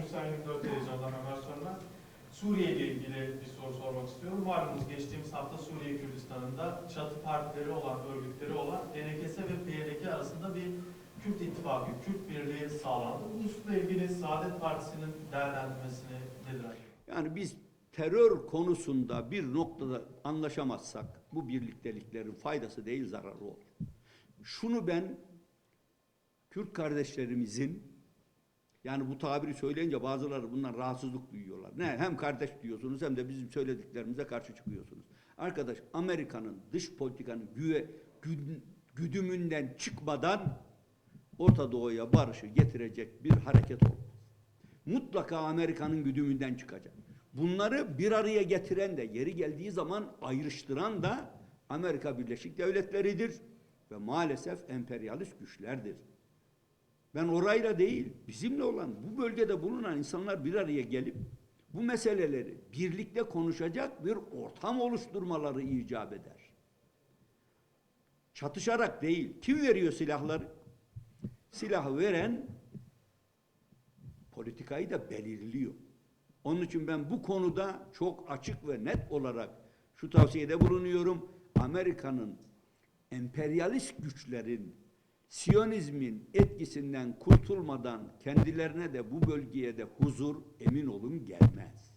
müsaadenizle televizyondan hemen sonra Suriye ile ilgili bir soru sormak istiyorum. Malumunuz geçtiğimiz hafta Suriye Kürdistan'ında çatı partileri olan, örgütleri olan DNKS ve PYDK arasında bir Kürt ittifakı, Kürt birliği sağlandı. Bu hususla ilgili Saadet Partisi'nin değerlendirmesini nedir acaba? Yani biz terör konusunda bir noktada anlaşamazsak bu birlikteliklerin faydası değil zararı olur. Şunu ben Kürt kardeşlerimizin, yani bu tabiri söyleyince bazıları bundan rahatsızlık duyuyorlar. Ne? Hem kardeş diyorsunuz hem de bizim söylediklerimize karşı çıkıyorsunuz. Arkadaş, Amerika'nın dış politikanın güdümünden çıkmadan Orta Doğu'ya barışı getirecek bir hareket olmaz. Mutlaka Amerika'nın güdümünden çıkacak. Bunları bir araya getiren de, yeri geldiği zaman ayrıştıran da Amerika Birleşik Devletleri'dir ve maalesef emperyalist güçlerdir. Ben orayla değil, bizimle olan, bu bölgede bulunan insanlar bir araya gelip bu meseleleri birlikte konuşacak bir ortam oluşturmaları icap eder. Çatışarak değil. Kim veriyor silahları? Silahı veren politikayı da belirliyor. Onun için ben bu konuda çok açık ve net olarak şu tavsiyede bulunuyorum. Amerika'nın emperyalist güçlerin Siyonizmin etkisinden kurtulmadan kendilerine de bu bölgeye de huzur, emin olun, gelmez.